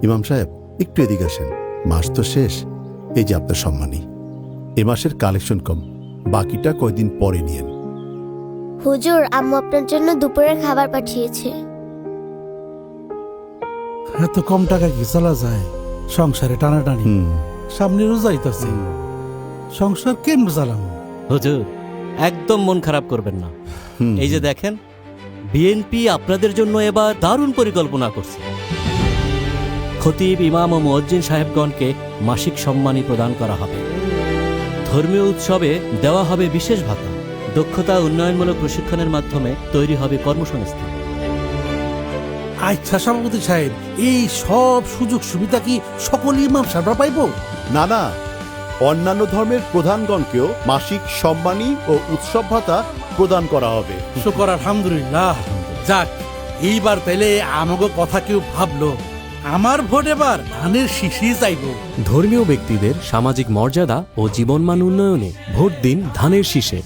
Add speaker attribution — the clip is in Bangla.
Speaker 1: ইমাম সাহেব একটু এদিকে আসেন। মাস তো শেষ, এই যে আপনার সম্মানী। এ মাসের কালেকশন কম, বাকিটা কয়দিন পরে নিয়েন।
Speaker 2: হুজুর, আম্মু আপনার জন্য দুপুরের খাবার পাঠিয়েছে।
Speaker 3: এত কম টাকা কি চলা যায়? সংসারে টানাটানি, সামনে রোজা আইতাছে, সংসার কেমন চালাম?
Speaker 4: হুজুর, একদম মন খারাপ করবেন না। এই যে দেখেন, বিএনপি আপনাদের জন্য এবার দারুণ পরিকল্পনা করছে। খতিব, ইমাম ও মুয়াজ্জিন সাহেবগণকে মাসিক সম্মানী প্রদান করা হবে। ধর্মীয় উৎসবে দেওয়া হবে বিশেষ ভাতা। দক্ষতা উন্নয়নমূলক প্রশিক্ষণের মাধ্যমে তৈরি হবে কর্মসংস্থান।
Speaker 3: আচ্ছা সভাপতি সাহেব, এই সব সুযোগ সুবিধা কি সকল ইমাম সাহেবরা পাইব?
Speaker 1: না না, অন্যান্য ধর্মের প্রধানগণকেও মাসিক সম্মানী ও উৎসব ভাতা প্রদান করা হবে।
Speaker 3: শুকর আলহামদুলিল্লাহ। যাক, এইবার তাইলে আমাকে কথা কেউ ভাবলো। আমার ভোট এবার ধানের শীষই যাইব।
Speaker 5: ধর্মীয় ব্যক্তিদের সামাজিক মর্যাদা ও জীবনমান উন্নয়নে ভোট দিন ধানের শীষে।